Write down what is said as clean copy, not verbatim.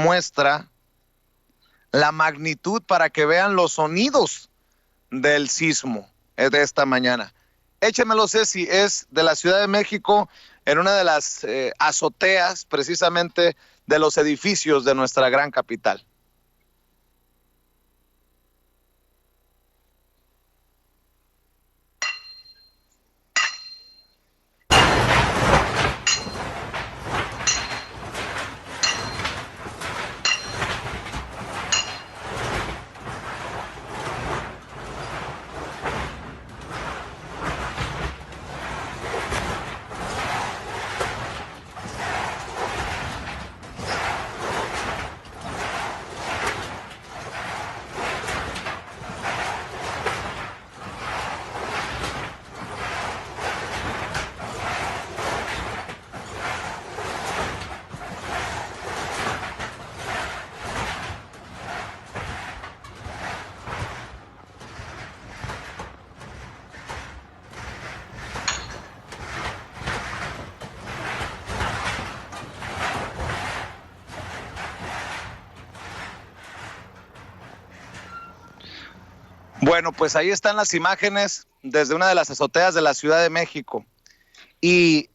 muestra la magnitud para que vean los sonidos del sismo de esta mañana. Échemelo, Ceci, es de la Ciudad de México, en una de las azoteas precisamente de los edificios de nuestra gran capital. Bueno, pues ahí están las imágenes desde una de las azoteas de la Ciudad de México. Y